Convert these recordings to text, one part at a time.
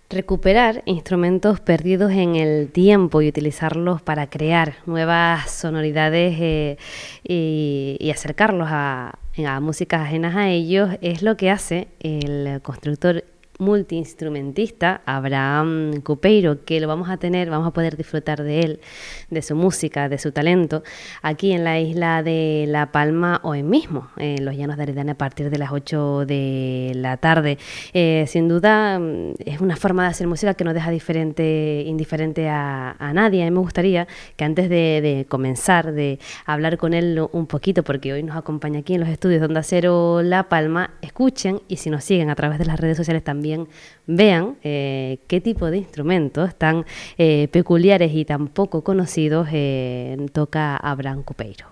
Recuperar instrumentos perdidos en el tiempo y utilizarlos para crear nuevas sonoridades y acercarlos a músicas ajenas a ellos es lo que hace el constructor multiinstrumentista Abraham Cupeiro, que lo vamos a poder disfrutar de él, de su música, de su talento, aquí en la isla de La Palma hoy mismo, en los Llanos de Aridane, a partir de las 8 de la tarde. Sin duda es una forma de hacer música que no deja indiferente a nadie. A mí me gustaría que antes de comenzar, de hablar con él un poquito, porque hoy nos acompaña aquí en los estudios de Onda Cero La Palma, escuchen, y si nos siguen a través de las redes sociales también vean qué tipo de instrumentos tan peculiares y tan poco conocidos toca Abraham Cupeiro.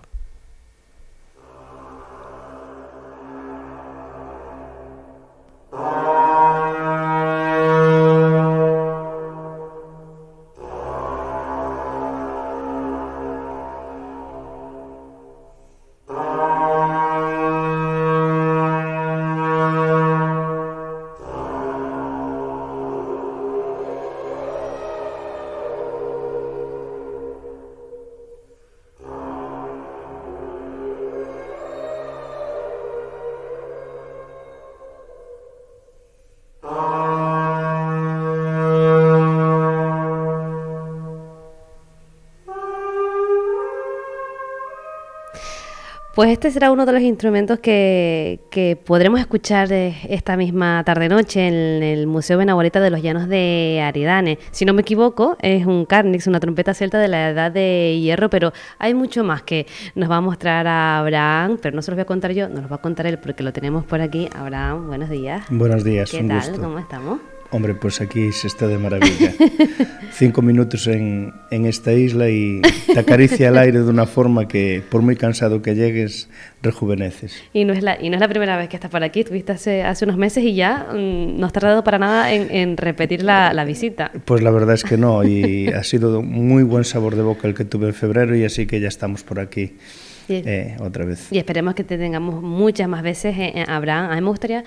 Pues este será uno de los instrumentos que podremos escuchar esta misma tarde-noche en el Museo Benaguarita de los Llanos de Aridane. Si no me equivoco, es un carnix, una trompeta celta de la Edad de Hierro, pero hay mucho más que nos va a mostrar a Abraham, pero no se los voy a contar yo, nos los va a contar él porque lo tenemos por aquí. Abraham, buenos días. Buenos días, ¿Qué tal? Gusto. ¿Cómo estamos? Hombre, pues aquí se está de maravilla. 5 minutos en esta isla y te acaricia el aire de una forma que, por muy cansado que llegues, rejuveneces. Y no es la primera vez que estás por aquí. Estuviste hace unos meses y ya no has tardado para nada en repetir la visita. Pues la verdad es que no, y ha sido muy buen sabor de boca el que tuve en febrero, y así que ya estamos por aquí otra vez. Y esperemos que te tengamos muchas más veces, Abraham. A mí me gustaría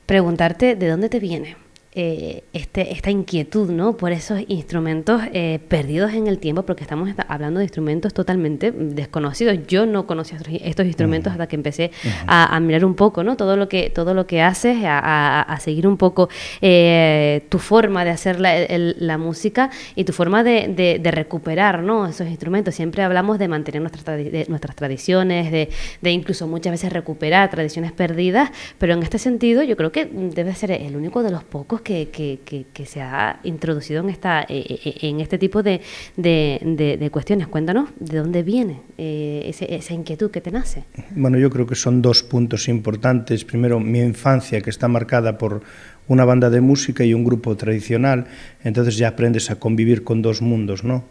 preguntarte de dónde te viene esta inquietud, ¿no?, por esos instrumentos perdidos en el tiempo, porque estamos hablando de instrumentos totalmente desconocidos. Yo no conocía estos instrumentos hasta que empecé a mirar un poco, ¿no?, todo lo que haces, a seguir un poco tu forma de hacer la música y tu forma de recuperar, ¿no?, esos instrumentos. Siempre hablamos de mantener nuestras tradiciones, de incluso muchas veces recuperar tradiciones perdidas, pero en este sentido yo creo que debe ser el único de los pocos que se ha introducido en este tipo de cuestiones. Cuéntanos de dónde viene esa inquietud que te nace. Bueno, yo creo que son dos puntos importantes. Primero, mi infancia, que está marcada por una banda de música y un grupo tradicional, entonces ya aprendes a convivir con dos mundos, ¿no?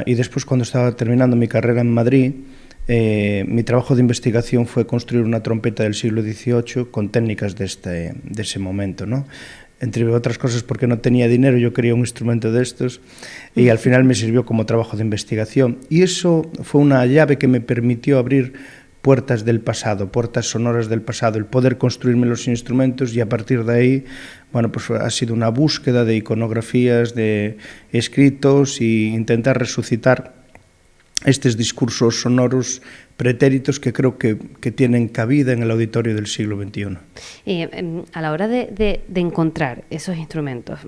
Y después, cuando estaba terminando mi carrera en Madrid, mi trabajo de investigación fue construir una trompeta del siglo XVIII con técnicas de ese momento, ¿no? Entre otras cosas porque no tenía dinero, yo quería un instrumento de estos, y al final me sirvió como trabajo de investigación. Y eso fue una llave que me permitió abrir puertas del pasado, puertas sonoras del pasado, el poder construirme los instrumentos, y a partir de ahí, bueno, pues ha sido una búsqueda de iconografías, de escritos, y intentar resucitar estos discursos sonoros pretéritos que creo que tienen cabida en el auditorio del siglo XXI. A la hora de encontrar esos instrumentos,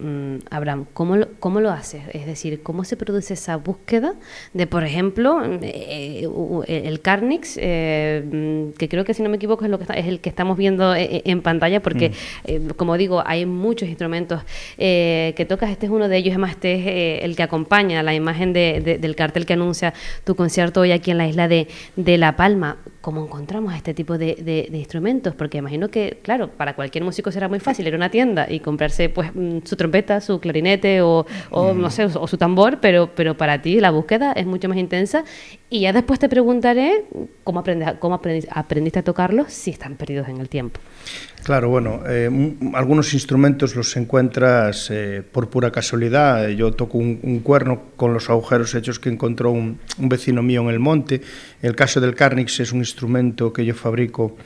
Abraham, ¿cómo lo haces? Es decir, ¿cómo se produce esa búsqueda de, por ejemplo, el carnix, que creo que, si no me equivoco, es el que estamos viendo en pantalla, porque, como digo, hay muchos instrumentos que tocas. Este es uno de ellos, además este es el que acompaña la imagen del cartel que anuncia tu concierto hoy aquí en la isla de La Palma. ¿Cómo encontramos este tipo de instrumentos? Porque imagino que, claro, para cualquier músico será muy fácil ir a una tienda y comprarse pues su trompeta, su clarinete o no sé, o su tambor, pero para ti la búsqueda es mucho más intensa Y ya después te preguntaré cómo aprendiste a tocarlos si están perdidos en el tiempo. Claro, bueno, algunos instrumentos los encuentras por pura casualidad. Yo toco un cuerno con los agujeros hechos que encontró un vecino mío en el monte. El caso del Carnix es un instrumento que yo fabrico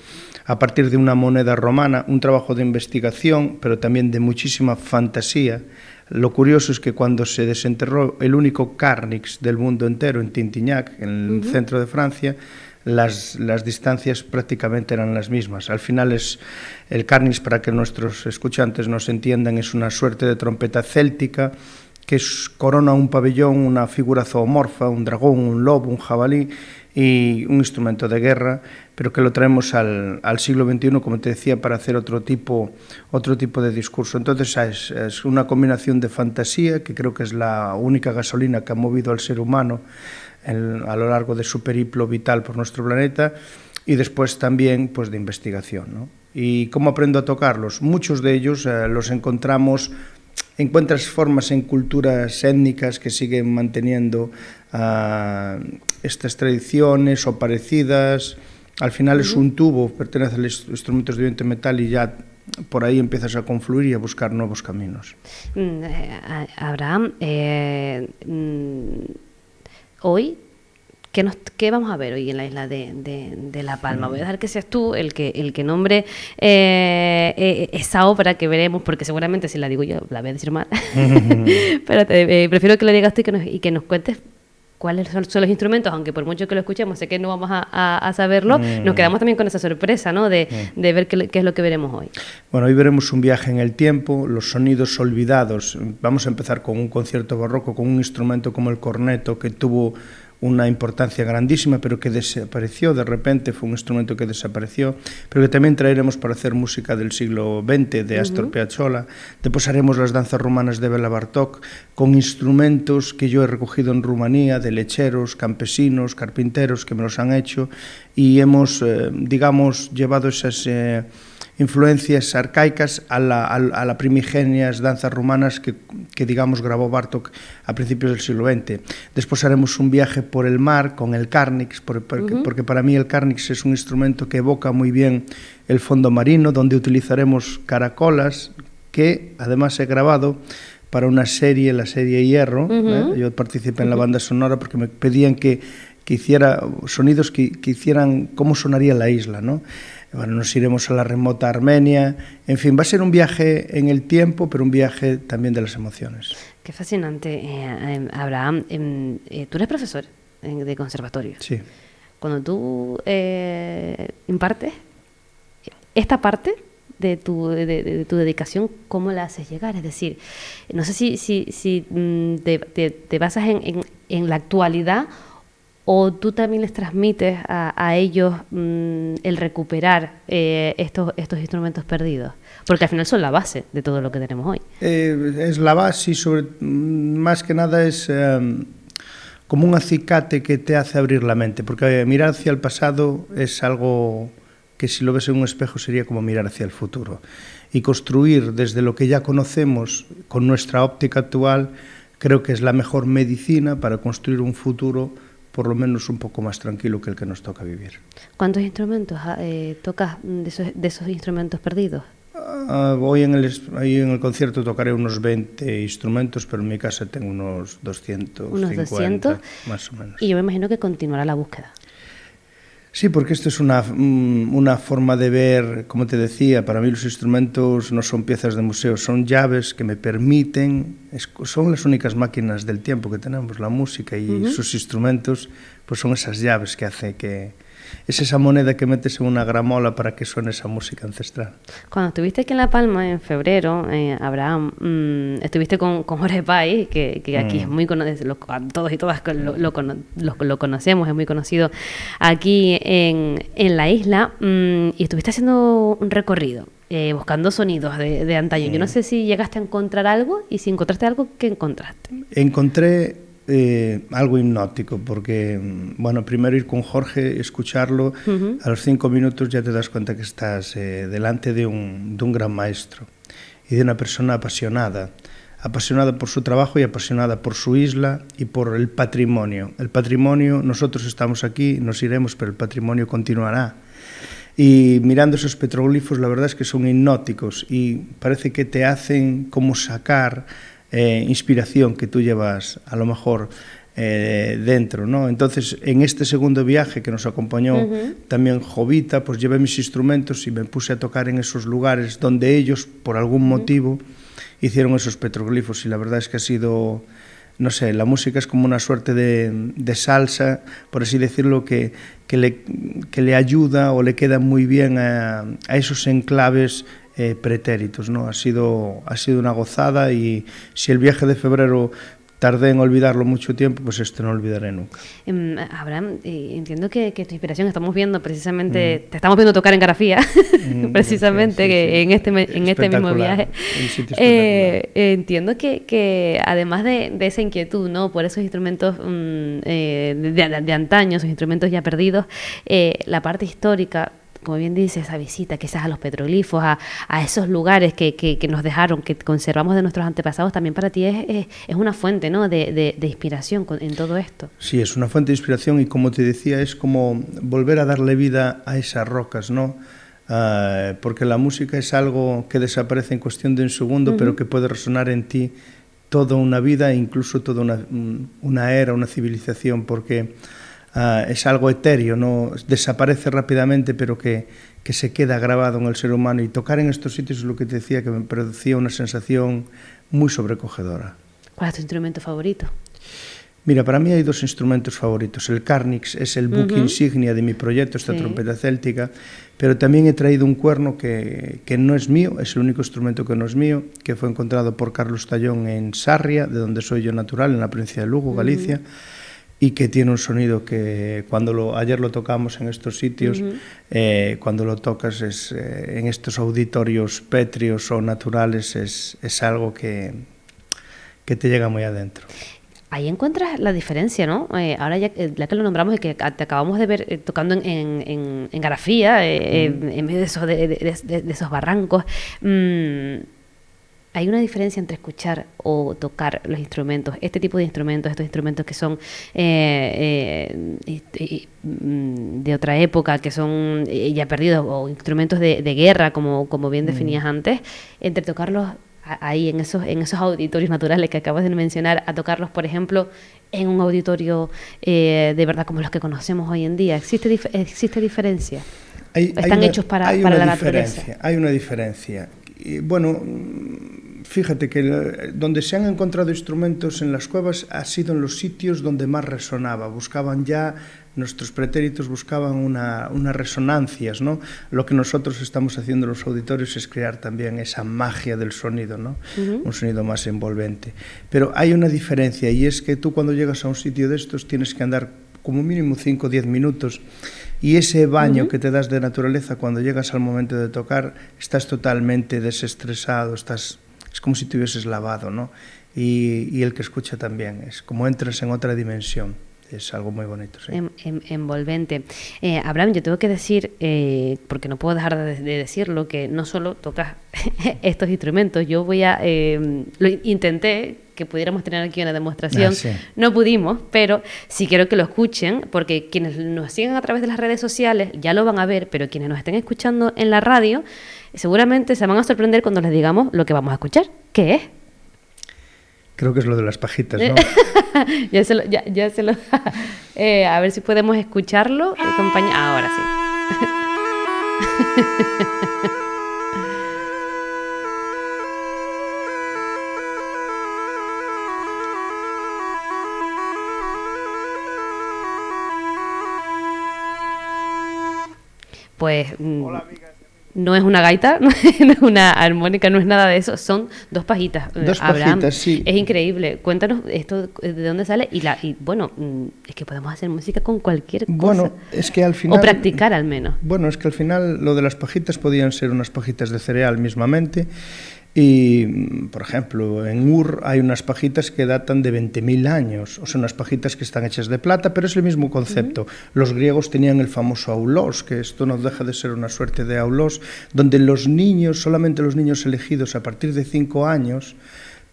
a partir de una moneda romana, un trabajo de investigación, pero también de muchísima fantasía. Lo curioso es que cuando se desenterró el único Carnix del mundo entero en Tintignac, en el centro de Francia, las distancias prácticamente eran las mismas. Al final el Carnix, para que nuestros escuchantes nos entiendan, es una suerte de trompeta céltica que corona un pabellón, una figura zoomorfa, un dragón, un lobo, un jabalí, y un instrumento de guerra, pero que lo traemos al siglo XXI, como te decía, para hacer otro tipo de discurso. Entonces es una combinación de fantasía, que creo que es la única gasolina que ha movido al ser humano a lo largo de su periplo vital por nuestro planeta, y después también pues de investigación, ¿no? ¿Y cómo aprendo a tocarlos? Muchos de ellos los encuentras formas en culturas étnicas que siguen manteniendo estas tradiciones o parecidas. Al final es un tubo, pertenece a los instrumentos de viento y metal, y ya por ahí empiezas a confluir y a buscar nuevos caminos. Abraham, hoy, ¿qué vamos a ver hoy en la isla de La Palma? Voy a dejar que seas tú el que nombre esa obra que veremos, porque seguramente si la digo yo la voy a decir mal. Pero prefiero que lo digas tú y que nos cuentes cuáles son los instrumentos, aunque por mucho que lo escuchemos, sé que no vamos a saberlo, nos quedamos también con esa sorpresa, ¿no? De ver qué es lo que veremos hoy. Bueno, hoy veremos un viaje en el tiempo, los sonidos olvidados. Vamos a empezar con un concierto barroco, con un instrumento como el corneto, que tuvo una importancia grandísima, pero que desapareció de repente, fue un instrumento que desapareció, pero que también traeremos para hacer música del siglo XX, de Astor Piazzolla. Después haremos las danzas rumanas de Bela Bartók, con instrumentos que yo he recogido en Rumanía, de lecheros, campesinos, carpinteros que me los han hecho, y hemos, digamos, llevado esas influencias arcaicas a la primigenias danzas rumanas que digamos grabó Bartók a principios del siglo XX. Después haremos un viaje por el mar con el Carnix, porque para mí el Carnix es un instrumento que evoca muy bien el fondo marino, donde utilizaremos caracolas, que además he grabado para una serie, la serie Hierro. Yo participé en la banda sonora porque me pedían que hiciera sonidos que hicieran cómo sonaría la isla, ¿no? Bueno, nos iremos a la remota Armenia. En fin, va a ser un viaje en el tiempo, pero un viaje también de las emociones. Qué fascinante, Abraham. Tú eres profesor de conservatorio. Sí. Cuando tú impartes esta parte de tu dedicación, ¿cómo la haces llegar? Es decir, no sé si te basas en la actualidad, o tú también les transmites a ellos el recuperar estos instrumentos perdidos, porque al final son la base de todo lo que tenemos hoy. Es la base, y más que nada es como un acicate que te hace abrir la mente, porque mirar hacia el pasado es algo que, si lo ves en un espejo, sería como mirar hacia el futuro, y construir desde lo que ya conocemos con nuestra óptica actual creo que es la mejor medicina para construir un futuro por lo menos un poco más tranquilo que el que nos toca vivir. ¿Cuántos instrumentos tocas de esos instrumentos perdidos? Hoy en el concierto tocaré unos 20 instrumentos, pero en mi casa tengo unos 250, ¿Unos 200? Más o menos. Y yo me imagino que continuará la búsqueda. Sí, porque esto es una forma de ver, como te decía, para mí los instrumentos no son piezas de museo, son llaves que me permiten, son las únicas máquinas del tiempo que tenemos, la música, y sus instrumentos pues son esas llaves que hace que... Es esa moneda que metes en una gramola para que suene esa música ancestral. Cuando estuviste aquí en La Palma en febrero, Abraham, estuviste con Jorge Pais, que aquí es muy conocido, todos y todas lo conocemos, es muy conocido aquí en la isla, y estuviste haciendo un recorrido, buscando sonidos de antaño. Yo no sé si llegaste a encontrar algo, y si encontraste algo, ¿qué encontraste? Encontré algo hipnótico, porque, bueno, primero ir con Jorge, escucharlo, a los 5 minutos ya te das cuenta que estás delante de un gran maestro y de una persona apasionada. apasionada por su trabajo y apasionada por su isla y por el patrimonio. El patrimonio, nosotros estamos aquí, nos iremos, pero el patrimonio continuará. Y mirando esos petroglifos, la verdad es que son hipnóticos y parece que te hacen como sacar inspiración que tú llevas a lo mejor dentro, ¿no? Entonces, en este segundo viaje que nos acompañó también Jovita, pues llevé mis instrumentos y me puse a tocar en esos lugares donde ellos, por algún motivo, hicieron esos petroglifos y la verdad es que ha sido, no sé, la música es como una suerte de salsa, por así decirlo, que le ayuda o le queda muy bien a esos enclaves pretéritos, ¿no? Ha sido una gozada y si el viaje de febrero tardé en olvidarlo mucho tiempo, pues no olvidaré nunca. Abraham, entiendo que tu inspiración, estamos viendo precisamente, te estamos viendo tocar en Garafía, precisamente, sí. En este mismo viaje. Entiendo que además de esa inquietud, ¿no? Por esos instrumentos de antaño, esos instrumentos ya perdidos, la parte histórica, como bien dices, esa visita quizás a los petroglifos, a esos lugares que nos dejaron, que conservamos de nuestros antepasados, también para ti es una fuente, ¿no? de inspiración en todo esto. Sí, es una fuente de inspiración y como te decía, es como volver a darle vida a esas rocas, ¿no? Porque la música es algo que desaparece en cuestión de un segundo, pero que puede resonar en ti toda una vida e incluso toda una era, una civilización, porque es algo etéreo, ¿no? Desaparece rápidamente, pero que se queda grabado en el ser humano. Y tocar en estos sitios es lo que te decía, que me producía una sensación muy sobrecogedora. ¿Cuál es tu instrumento favorito? Mira, para mí hay dos instrumentos favoritos. El Carnix es el buque insignia de mi proyecto, esta trompeta céltica, pero también he traído un cuerno que no es mío, es el único instrumento que no es mío, que fue encontrado por Carlos Tallón en Sarria, de donde soy yo natural, en la provincia de Lugo, Galicia, y que tiene un sonido que ayer lo tocamos en estos sitios, cuando lo tocas en estos auditorios pétreos o naturales es algo que te llega muy adentro. Ahí encuentras la diferencia, ¿no? Ahora ya que lo nombramos y que te acabamos de ver tocando en Garafía, en medio de esos barrancos, hay una diferencia entre escuchar o tocar los instrumentos, este tipo de instrumentos, estos instrumentos que son de otra época, que son ya perdidos, o instrumentos de guerra, como bien definías antes, entre tocarlos ahí en esos auditorios naturales que acabas de mencionar, a tocarlos, por ejemplo, en un auditorio de verdad como los que conocemos hoy en día. ¿Existe diferencia? ¿Están hechos para la naturaleza? Hay una diferencia. Y, bueno, fíjate que donde se han encontrado instrumentos en las cuevas ha sido en los sitios donde más resonaba. Buscaban ya, nuestros pretéritos buscaban unas resonancias, ¿no? Lo que nosotros estamos haciendo en los auditorios es crear también esa magia del sonido, ¿no? Un sonido más envolvente. Pero hay una diferencia, y es que tú cuando llegas a un sitio de estos tienes que andar como mínimo 5 o 10 minutos, y ese baño que te das de naturaleza cuando llegas al momento de tocar, estás totalmente desestresado, es como si te hubieses lavado, ¿no? Y el que escucha también, es como entras en otra dimensión. Es algo muy bonito, sí. Envolvente. Abraham, yo tengo que decir, porque no puedo dejar de decirlo, que no solo tocas estos instrumentos, yo lo intenté, que pudiéramos tener aquí una demostración, sí. No pudimos, pero sí quiero que lo escuchen, porque quienes nos siguen a través de las redes sociales ya lo van a ver, pero quienes nos estén escuchando en la radio, seguramente se van a sorprender cuando les digamos lo que vamos a escuchar. ¿Qué es? Creo que es lo de las pajitas, ¿no? ya se lo a ver si podemos escucharlo. Ahora sí. Pues hola, no es una gaita, no es una armónica, no es nada de eso, son dos pajitas. Abraham, pajitas, sí. Es increíble. Cuéntanos esto, de dónde sale, y bueno, es que podemos hacer música con cualquier cosa. Bueno, es que al final... O practicar al menos. Bueno, es que al final lo de las pajitas podían ser unas pajitas de cereal mismamente. Y, por ejemplo, en Ur hay unas pajitas que datan de 20.000 años, o sea, unas pajitas que están hechas de plata, pero es el mismo concepto. Los griegos tenían el famoso aulos, que esto no deja de ser una suerte de aulos, donde los niños, solamente los niños elegidos a partir de 5 años,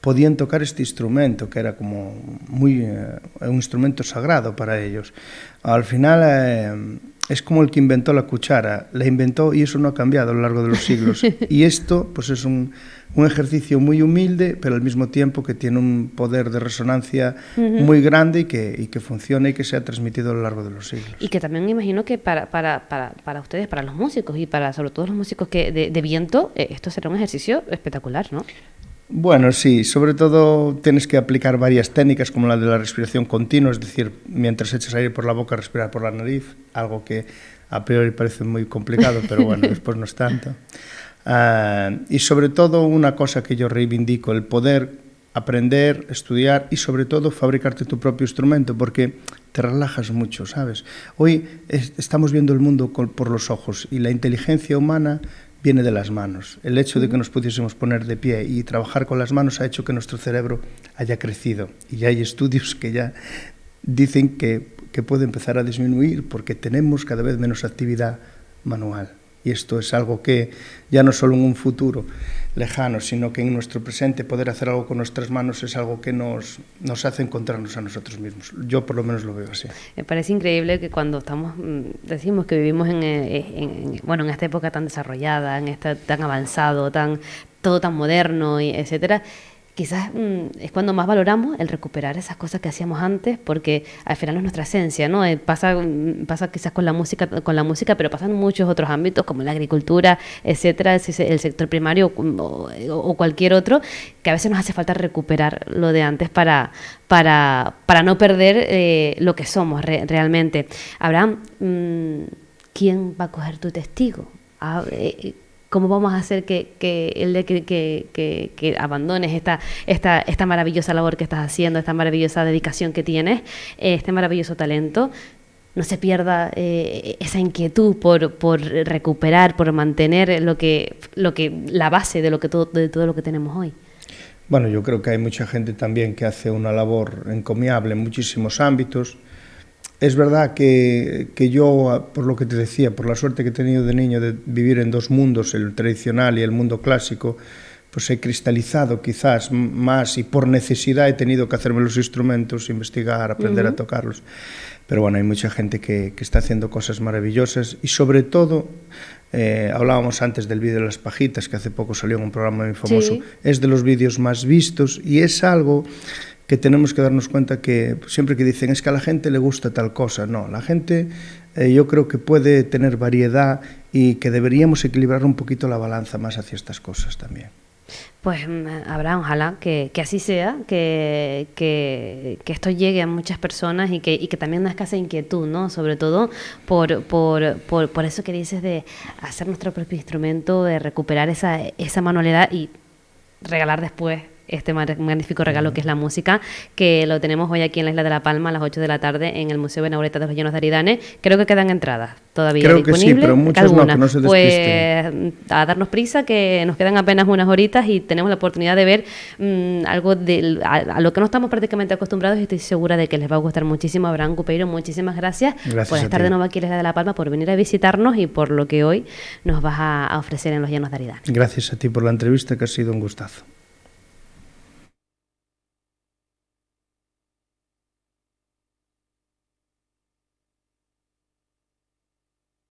podían tocar este instrumento, que era como un instrumento sagrado para ellos. Al final es como el que inventó la cuchara, la inventó y eso no ha cambiado a lo largo de los siglos. Y esto pues es un ejercicio muy humilde, pero al mismo tiempo que tiene un poder de resonancia muy grande y que funciona y que se ha transmitido a lo largo de los siglos. Y que también me imagino que para ustedes, para los músicos y para sobre todo los músicos de viento, esto será un ejercicio espectacular, ¿no? Bueno, sí, sobre todo tienes que aplicar varias técnicas como la de la respiración continua, es decir, mientras echas aire por la boca, respirar por la nariz, algo que a priori parece muy complicado, pero bueno, después no es tanto. Y sobre todo una cosa que yo reivindico, el poder aprender, estudiar y sobre todo fabricarte tu propio instrumento, porque te relajas mucho, ¿sabes? Hoy estamos viendo el mundo por los ojos y la inteligencia humana viene de las manos. El hecho de que nos pudiésemos poner de pie y trabajar con las manos ha hecho que nuestro cerebro haya crecido. Y ya hay estudios que ya dicen que puede empezar a disminuir porque tenemos cada vez menos actividad manual. Y esto es algo que ya no solo en un futuro lejano, sino que en nuestro presente poder hacer algo con nuestras manos es algo que nos hace encontrarnos a nosotros mismos. Yo por lo menos lo veo así. Me parece increíble que cuando decimos que vivimos en esta época tan desarrollada, tan avanzado, todo tan moderno, etcétera, quizás es cuando más valoramos el recuperar esas cosas que hacíamos antes, porque al final es nuestra esencia, ¿no? Pasa quizás con la música, pero pasa en muchos otros ámbitos, como la agricultura, etcétera, el sector primario o cualquier otro, que a veces nos hace falta recuperar lo de antes para no perder lo que somos realmente. Abraham, ¿quién va a coger tu testigo? ¿Cómo vamos a hacer que abandones esta maravillosa labor que estás haciendo, esta maravillosa dedicación que tienes, este maravilloso talento? No se pierda esa inquietud por recuperar, por mantener la base de todo lo que tenemos hoy. Bueno, yo creo que hay mucha gente también que hace una labor encomiable en muchísimos ámbitos. Es verdad que yo, por lo que te decía, por la suerte que he tenido de niño de vivir en dos mundos, el tradicional y el mundo clásico, pues he cristalizado quizás más y por necesidad he tenido que hacerme los instrumentos, investigar, aprender a tocarlos. Pero bueno, hay mucha gente que está haciendo cosas maravillosas y sobre todo, hablábamos antes del vídeo de las pajitas, que hace poco salió en un programa muy famoso, sí. Es de los vídeos más vistos y es algo que tenemos que darnos cuenta que siempre que dicen es que a la gente le gusta tal cosa, no, la gente yo creo que puede tener variedad y que deberíamos equilibrar un poquito la balanza más hacia estas cosas también. Pues Abraham, ojalá que así sea, que esto llegue a muchas personas y que también nazca esa inquietud, ¿no? Sobre todo por eso que dices de hacer nuestro propio instrumento, de recuperar esa manualidad y regalar después este magnífico regalo que es la música, que lo tenemos hoy aquí en la Isla de La Palma a las 8 de la tarde en el Museo Benaureta de los Llanos de Aridane. Creo que quedan entradas todavía creo disponibles. Que sí, pero muchas no, que no se Pues despisten. a darnos prisa, que nos quedan apenas unas horitas y tenemos la oportunidad de ver algo a lo que no estamos prácticamente acostumbrados y estoy segura de que les va a gustar muchísimo. Abraham Cupeiro, muchísimas gracias por estar de nuevo aquí en la Isla de La Palma, por venir a visitarnos y por lo que hoy nos vas a ofrecer en los Llanos de Aridane. Gracias a ti por la entrevista, que ha sido un gustazo.